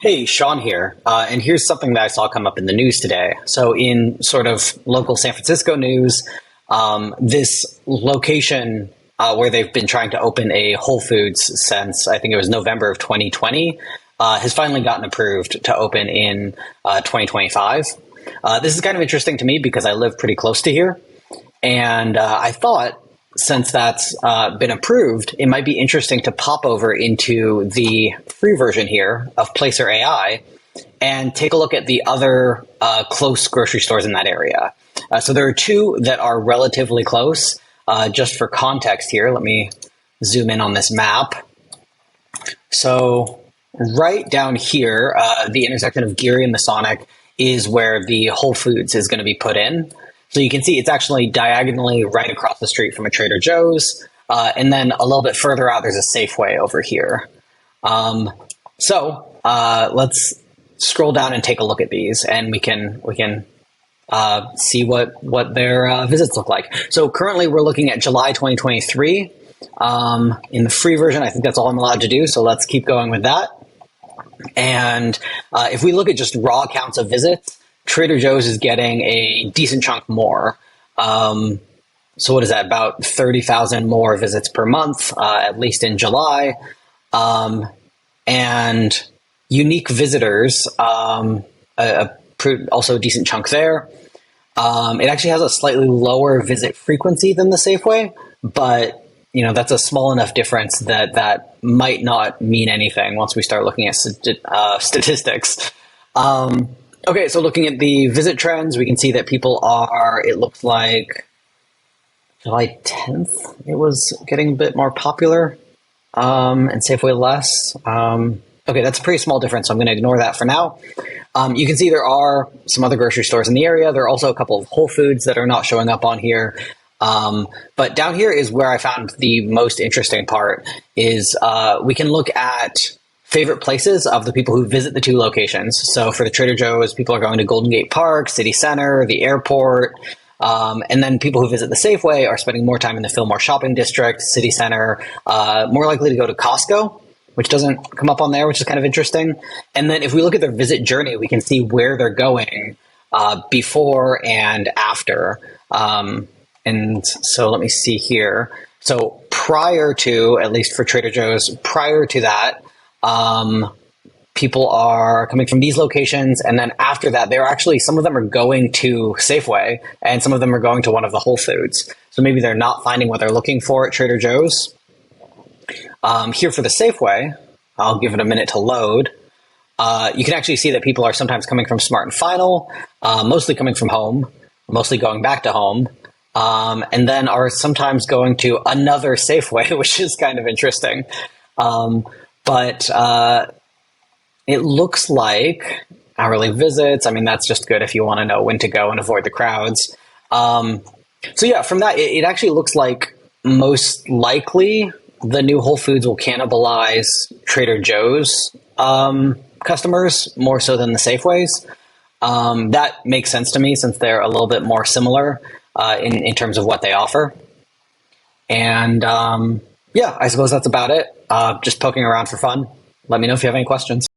Hey, Sean here. And here's something that I saw come up in the news today. So, in sort of local San Francisco news, this location where they've been trying to open a Whole Foods since I think it was November of 2020 has finally gotten approved to open in 2025. This is kind of interesting to me because I live pretty close to here. And I thought, since that's been approved, it might be interesting to pop over into the free version here of Placer.ai and take a look at the other close grocery stores in that area. So there are two that are relatively close. Just for context here, let me zoom in on this map. So right down here, the intersection of Geary and Masonic is where the Whole Foods is going to be put in. So you can see it's actually diagonally right across the street from a Trader Joe's. And then a little bit further out, there's a Safeway over here. Let's scroll down and take a look at these, and we can see what their visits look like. So currently we're looking at July 2023. In the free version, I think that's all I'm allowed to do. So let's keep going with that. And if we look at just raw counts of visits, Trader Joe's is getting a decent chunk more. So what is that? About 30,000 more visits per month, at least in July. And unique visitors, also a decent chunk there. It actually has a slightly lower visit frequency than the Safeway, but that's a small enough difference that might not mean anything once we start looking at statistics. Okay, so looking at the visit trends, we can see that people are, it looks like July 10th, it was getting a bit more popular, and Safeway less. Okay, that's a pretty small difference, so I'm going to ignore that for now. You can see there are some other grocery stores in the area. There are also a couple of Whole Foods that are not showing up on here. But down here is where I found the most interesting part is we can look at favorite places of the people who visit the two locations. So for the Trader Joe's, people are going to Golden Gate Park, City Center, the airport. And then people who visit the Safeway are spending more time in the Fillmore Shopping District, City Center, more likely to go to Costco, which doesn't come up on there, which is kind of interesting. And then if we look at their visit journey, we can see where they're going before and after. And so let me see here. So prior to, at least for Trader Joe's, prior to that, people are coming from these locations, and then after that, some of them are going to Safeway, and some of them are going to one of the Whole Foods. So maybe they're not finding what they're looking for at Trader Joe's. Here for the Safeway, I'll give it a minute to load. You can actually see that people are sometimes coming from Smart and Final, mostly coming from home, mostly going back to home, and then are sometimes going to another Safeway, which is kind of interesting. But it looks like hourly visits. I mean, that's just good if you want to know when to go and avoid the crowds. So yeah, from that, it actually looks like most likely the new Whole Foods will cannibalize Trader Joe's customers more so than the Safeways. That makes sense to me since they're a little bit more similar in terms of what they offer. And yeah, I suppose that's about it. Just poking around for fun. Let me know if you have any questions.